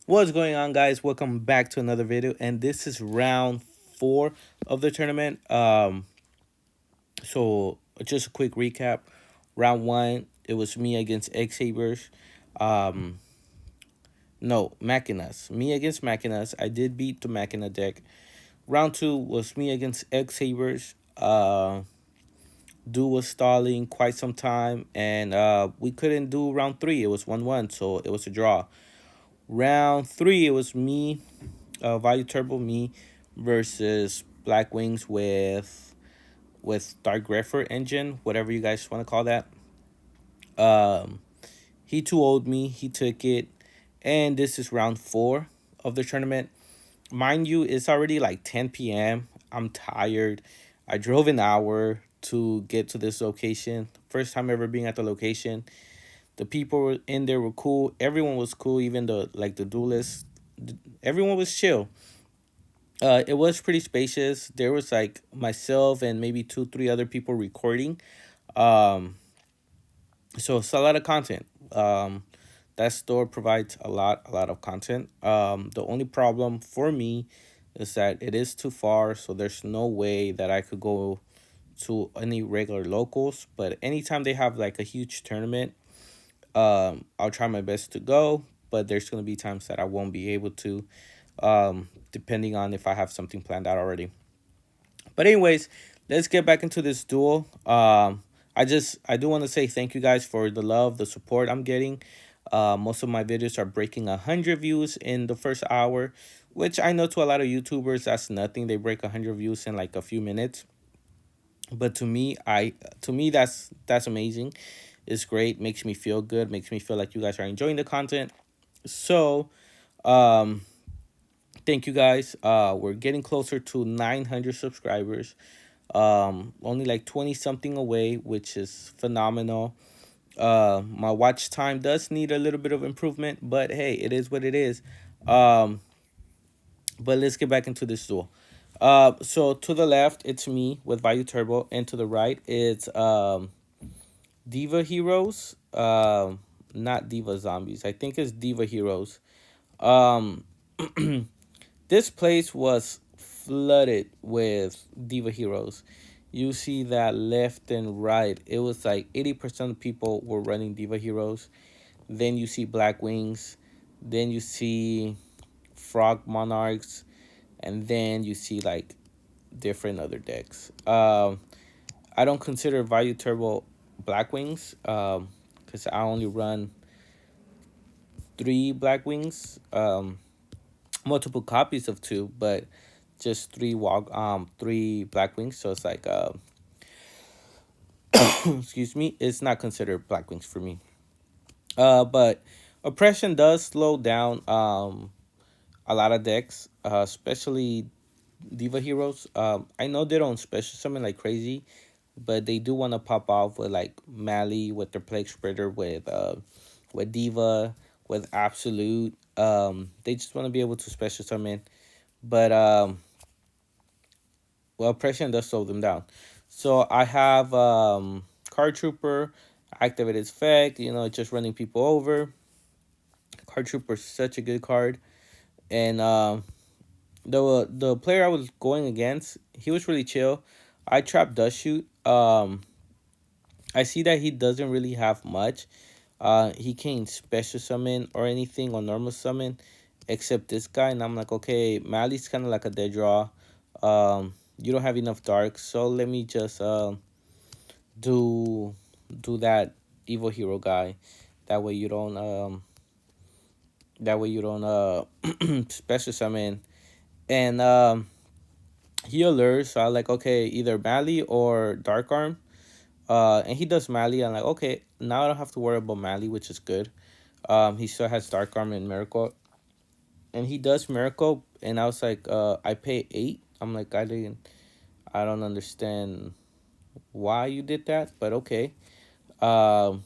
What's going on, guys? Welcome back to another video, and this is round 4 of the tournament. So just a quick recap. Round 1, it was me against Egg Sabers. Um, no, Machinas. Me against Machinas. I did beat the Machina deck. Round 2 was me against Egg Sabers. Dude was stalling quite some time, and we couldn't do round 3. It was 1-1, so it was a draw. Round 3, it was me, Vayu Turbo, me versus Black Wings with Dark Grepher engine, whatever you guys want to call that. Um, he 2-0'd me. He took it, and this is round 4 of the tournament. Mind you, it's already like 10 p.m. I'm tired. I drove an hour to get to this location. First time ever being at the location. The people were in there were cool. Everyone was cool, even the duelists. Everyone was chill. It was pretty spacious. There was like myself and maybe 2, 3 other people recording. Um, so it's a lot of content. That store provides a lot of content. The only problem for me is that it is too far, so there's no way that I could go to any regular locals. But anytime they have like a huge tournament, I'll try my best to go. But there's gonna be times that I won't be able to, depending on if I have something planned out already. But anyways, let's get back into this duel. I do want to say thank you guys for the love, the support I'm getting. Most of my videos are breaking 100 views in the first hour, which I know to a lot of YouTubers that's nothing. They break 100 views in like a few minutes. But to me that's amazing. It's great. Makes me feel good. Makes me feel like you guys are enjoying the content. So, um, thank you guys. We're getting closer to 900 subscribers. Only like 20 something away, which is phenomenal. My watch time does need a little bit of improvement, but hey, it is what it is. Um, but let's get back into this duel. So to the left, it's me with Vayu Turbo, and to the right, it's Diva Heroes. Not Diva Zombies. I think it's Diva Heroes. Um, this place was flooded with Diva Heroes. You see that left and right. It was like 80% of people were running Diva Heroes. Then you see Black Wings. Then you see Frog Monarchs. And then you see like different other decks. I don't consider Vayu Turbo Black Wings because I only run 3 Black Wings. Multiple copies of 2, but just 3 Black Wings. So it's like excuse me, it's not considered Black Wings for me. But oppression does slow down a lot of decks, especially Diva Heroes. I know they don't special summon like crazy, but they do want to pop off with like Mally, with their Plague Spreader, with Diva, with Absolute. They just want to be able to special summon, but well, oppression does slow them down. So I have Card Trooper, activate its effect. Just running people over. Card Trooper is such a good card, and the player I was going against, he was really chill. I trapped Dust Shoot. I see that he doesn't really have much. He can't special summon or anything or normal summon except this guy, and I'm like, okay, Mally's kind of like a dead draw. You don't have enough dark, so let me just do that evil hero guy. That way you don't special summon, and he alerts. So I like, okay, either Mally or Dark Arm. And he does Mally. I'm like, okay, now I don't have to worry about Mally, which is good. He still has Dark Arm and Miracle, and he does Miracle. And I was like, I pay 8. I'm like, I don't understand why you did that, but okay. Um,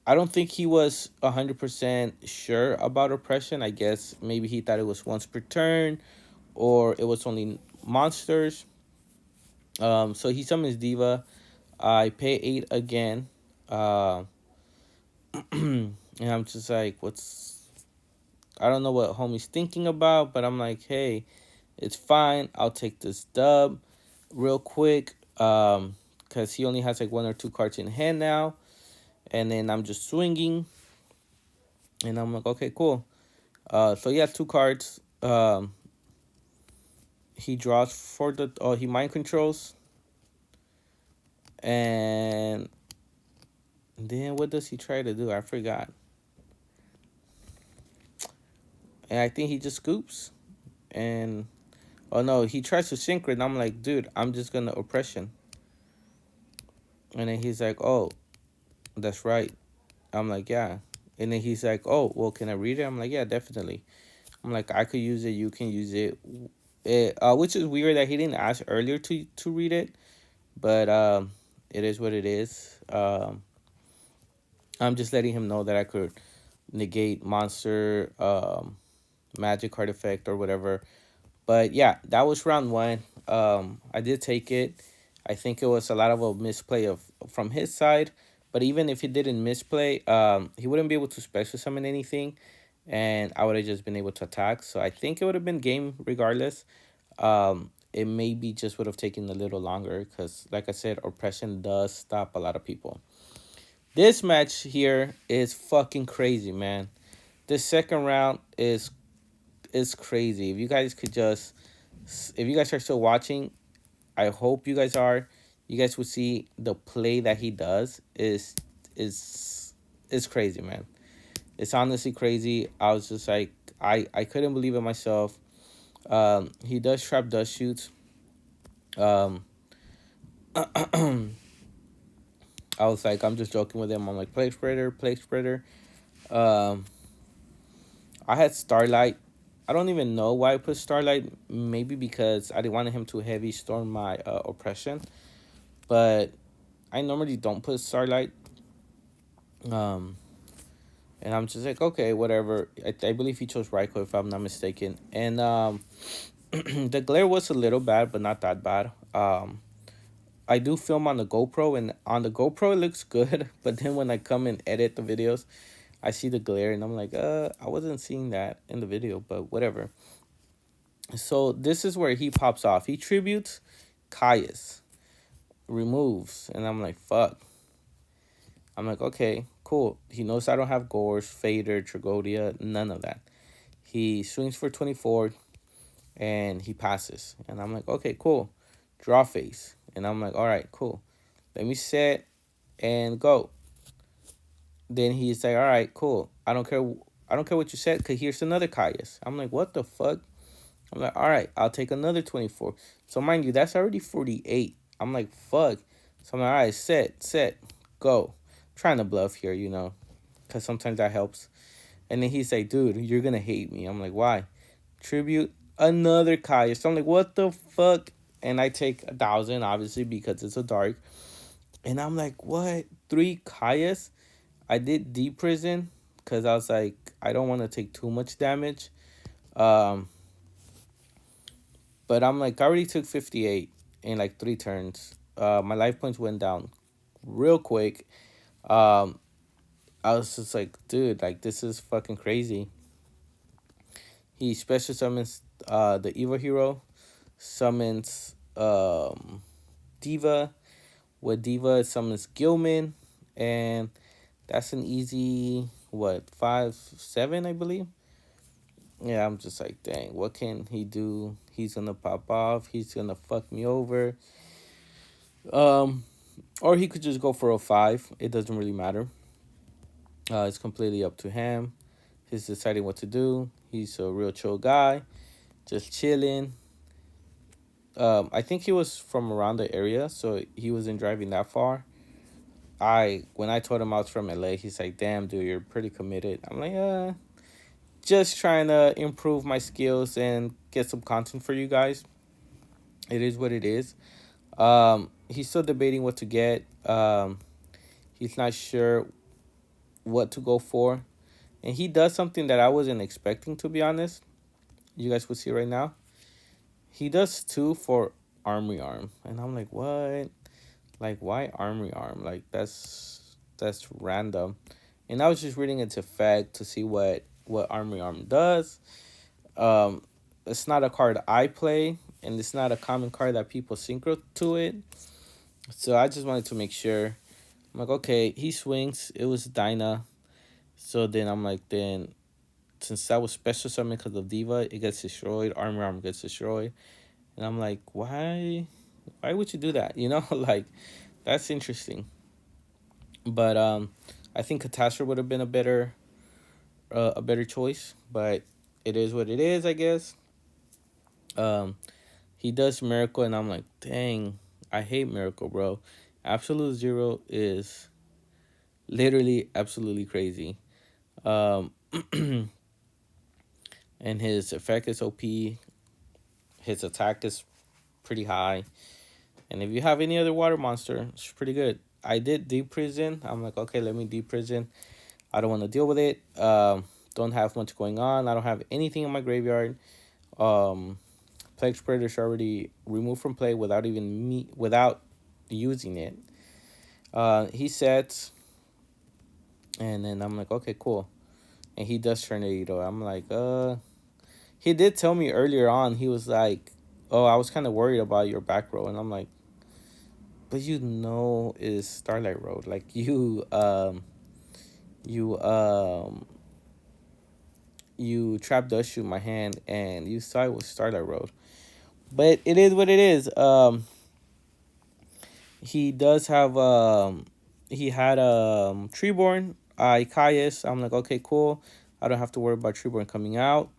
I don't think he was 100% sure about oppression. I guess maybe he thought it was once per turn, or it was only monsters. So he summons Diva. I pay 8 again. Uh, and I'm just like, I don't know what homie's thinking about, but I'm like, hey, it's fine. I'll take this dub real quick. Because he only has like one or two cards in hand now. And then I'm just swinging. And I'm like, okay, cool. So yeah, two cards. He draws for the. Oh, he mind controls. And then what does he try to do? I forgot. And I think he just scoops. And oh no, he tries to synchro. And I'm like, dude, I'm just gonna oppression. And then he's like, oh, that's right. I'm like, yeah. And then he's like, oh, well, can I read it? I'm like, yeah, definitely. I'm like, I could use it. You can use it. Which is weird that he didn't ask earlier to read it, but it is what it is. I'm just letting him know that I could negate monster, magic card effect or whatever. But yeah, that was round one. I did take it. I think it was a lot of a misplay of from his side. But even if he didn't misplay, he wouldn't be able to special summon anything, and I would have just been able to attack. So I think it would have been game regardless. It maybe just would have taken a little longer because, like I said, oppression does stop a lot of people. This match here is fucking crazy, man. This second round is crazy. If you guys could just, if you guys are still watching, I hope you guys are. You guys would see the play that he does is is crazy, man. It's honestly crazy. I was just like, I couldn't believe it myself. He does trap dust shoots. Um, I was like, I'm just joking with him. I'm like, plague spreader, plague spreader. Um, I had Starlight. I don't even know why I put Starlight. Maybe because I didn't want him to heavy storm my oppression. But I normally don't put Starlight. Um, and I'm just like, okay, whatever. I believe he chose Raikou if I'm not mistaken. And the glare was a little bad, but not that bad. I do film on the GoPro, and on the GoPro it looks good. But then when I come and edit the videos, I see the glare, and I'm like, I wasn't seeing that in the video, but whatever. So this is where he pops off. He tributes Caius, removes, and I'm like, fuck. I'm like, okay, cool. He knows I don't have Gorse, Fader, Tragodia, none of that. He swings for 24, and he passes. And I'm like, okay, cool. Draw face. And I'm like, all right, cool. Let me set and go. Then he's like, all right, cool. I don't care. I don't care what you said, because here's another Caius. I'm like, what the fuck? I'm like, all right, I'll take another 24. So mind you, that's already 48. I'm like, fuck. So I'm like, all right, set, go. I'm trying to bluff here, because sometimes that helps. And then he's like, dude, you're going to hate me. I'm like, why? Tribute another Kaya. So I'm like, what the fuck? And I take 1,000, obviously, because it's a dark. And I'm like, what? 3 Kayas? I did deep prison because I was like, I don't want to take too much damage. Um, but I'm like, I already took 58 in like 3 turns. My life points went down real quick. Um, I was just like, dude, like, this is fucking crazy. He special summons the evil hero, summons Diva. With Diva, summons Gilman, and that's an easy, what, 5-7, I believe? Yeah, I'm just like, dang, what can he do? He's gonna pop off. He's gonna fuck me over. Um, or he could just go for a 5. It doesn't really matter. It's completely up to him. He's deciding what to do. He's a real chill guy, just chilling. I think he was from around the area, so he wasn't driving that far. When I told him I was from LA, he's like, "Damn, dude, you're pretty committed." I'm like, just trying to improve my skills and get some content for you guys. It is what it is. He's still debating what to get. He's not sure what to go for, and he does something that I wasn't expecting, to be honest. You guys will see right now. He does 2 for Armory Arm, and I'm like, what? Like, why Armory Arm? Like, that's random. And I was just reading its effect to see what what Armory Arm does. Um, it's not a card I play, and it's not a common card that people synchro to it. So I just wanted to make sure. I'm like, okay, he swings. It was Dinah. So then I'm like, then since that was special summon because of Diva, it gets destroyed. Armor Arm gets destroyed. And I'm like, why would you do that? Like that's interesting. But I think Catastrophe would have been a better choice. But it is what it is, I guess. Um, he does Miracle, and I'm like, dang, I hate Miracle, bro. Absolute Zero is literally absolutely crazy. Um, and his effect is OP. His attack is pretty high. And if you have any other water monster, it's pretty good. I did deep prison. I'm like, okay, let me deep prison. I don't want to deal with it. Don't have much going on. I don't have anything in my graveyard. Um, Plague Spreader's already removed from play without using it. He sets, and then I'm like, okay, cool. And he does Tornado. I'm like, he did tell me earlier on. He was like, oh, I was kind of worried about your back row, and I'm like, but is Starlight Road. Like you you trap dust shoot my hand, and you saw it was Starlight Road. But it is what it is. He does have he had Treeborn, Caius. I'm like, okay, cool. I don't have to worry about Treeborn coming out,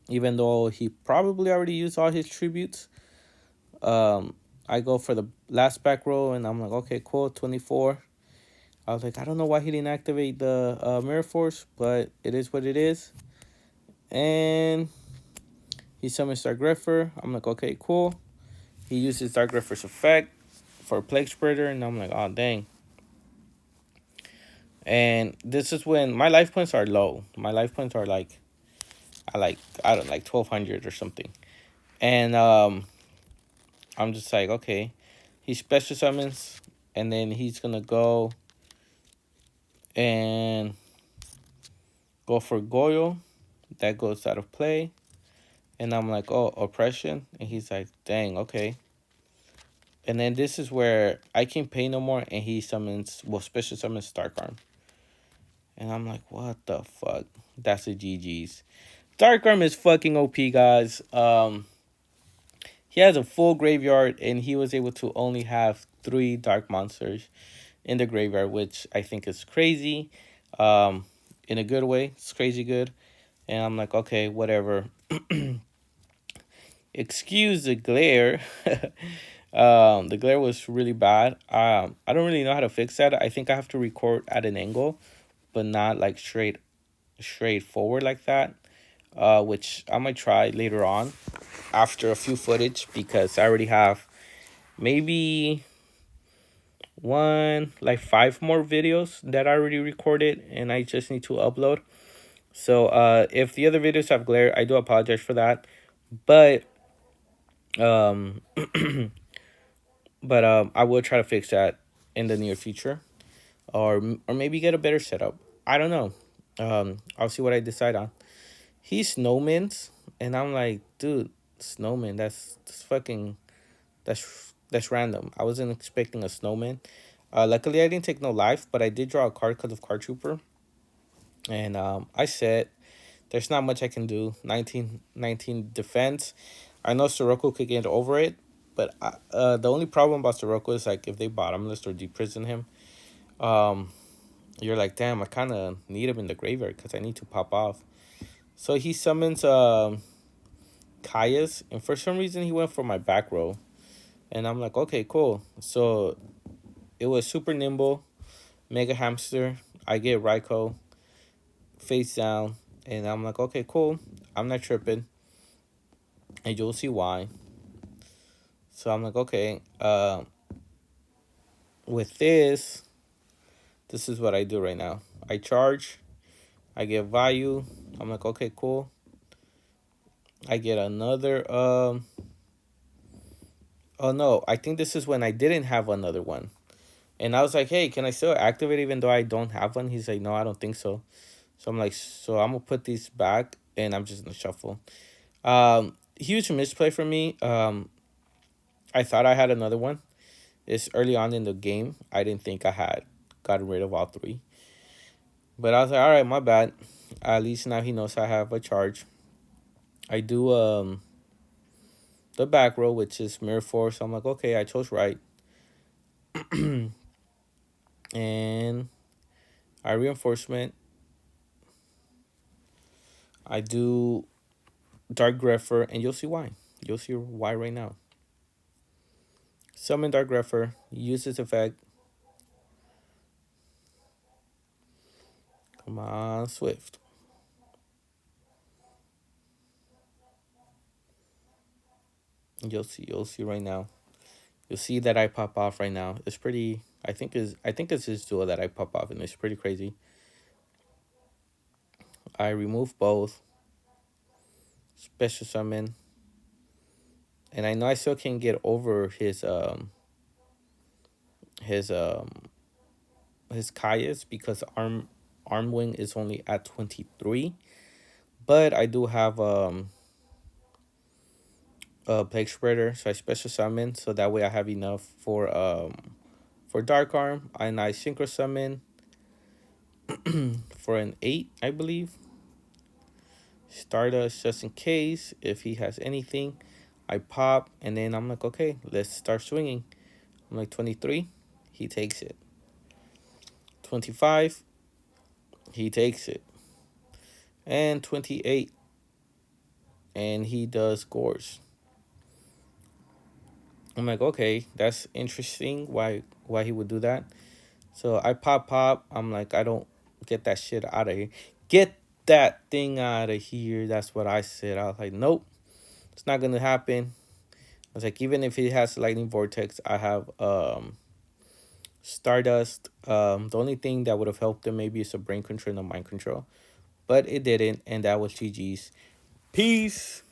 even though he probably already used all his tributes. Um, I go for the last back row, and I'm like, okay, cool, 24. I was like, I don't know why he didn't activate the Mirror Force, but it is what it is. And he summons Dark Griffer. I'm like, okay, cool. He uses Dark Griffer's effect for Plague Spreader, and I'm like, oh, dang. And this is when my life points are low. My life points are like, I don't like 1200 or something. And I'm just like, okay. He special summons, and then he's gonna go and go for Goyo. That goes out of play. And I'm like, oh, oppression. And he's like, dang, okay. And then this is where I can pay no more, and he special summons Dark Arm. And I'm like, what the fuck? That's a GG's. Dark Arm is fucking OP, guys. He has a full graveyard, and he was able to only have 3 dark monsters in the graveyard, which I think is crazy. In a good way. It's crazy good. And I'm like, okay, whatever. Excuse the glare. The glare was really bad. I don't really know how to fix that. I think I have to record at an angle, but not like straight forward like that. Which I might try later on after a few footage, because I already have maybe 5 more videos that I already recorded, and I just need to upload. So if the other videos have glare, I do apologize for that. But um I will try to fix that in the near future, or maybe get a better setup. I don't know. I'll see what I decide on. He's Snowman's, and I'm like, dude, Snowman. That's fucking that's random. I wasn't expecting a Snowman. Luckily, I didn't take no life, but I did draw a card because of Card Trooper, and I said there's not much I can do. 19 defense. I know Sirocco could get over it, but the only problem about Sirocco is like if they bottomless or deep prison him, um, you're like, damn, I kind of need him in the graveyard because I need to pop off. So he summons Caius, and for some reason he went for my back row, and I'm like, okay, cool. So it was super nimble, mega hamster. I get Raikou face down, and I'm like, okay, cool. I'm not tripping, and you'll see why. So I'm like, okay, with this is what I do right now. I charge, I get Vayu. I'm like, okay, cool. I get another, oh no, I think this is when I didn't have another one. And I was like, hey, can I still activate even though I don't have one? He's like, no, I don't think so. So I'm like, so I'm gonna put these back and I'm just gonna shuffle. Huge misplay for me. I thought I had another one. It's early on in the game. I didn't think I had gotten rid of all three. But I was like, all right, my bad. At least now he knows I have a charge. I do the back row, which is mirror force. So I'm like, okay, I chose right. And I reinforcement. I do Dark Grepher, and you'll see why. You'll see why right now. Summon Dark Grepher, use this effect. Come on, Swift. You'll see right now. You'll see that I pop off right now. It's pretty. I think it's his duel that I pop off, and it's pretty crazy. I remove both special summon, and I know I still can get over his um his Kayas because arm wing is only at 23. But I do have a plague spreader, so I special summon so that way I have enough for dark arm, and I synchro summon for an 8, I believe. Stardust just in case if he has anything. I pop, and then I'm like, okay, let's start swinging. I'm like 23, he takes it. 25, he takes it. And 28, and he does scores. I'm like, okay, that's interesting. Why he would do that? So I pop. I'm like, I don't get that shit out of here. Get that thing out of here. That's what I said. I was like, nope, it's not gonna happen. I was like, even if he has lightning vortex, I have Stardust. The only thing that would have helped him maybe is a brain control and a mind control, but it didn't, and that was GG's. Peace.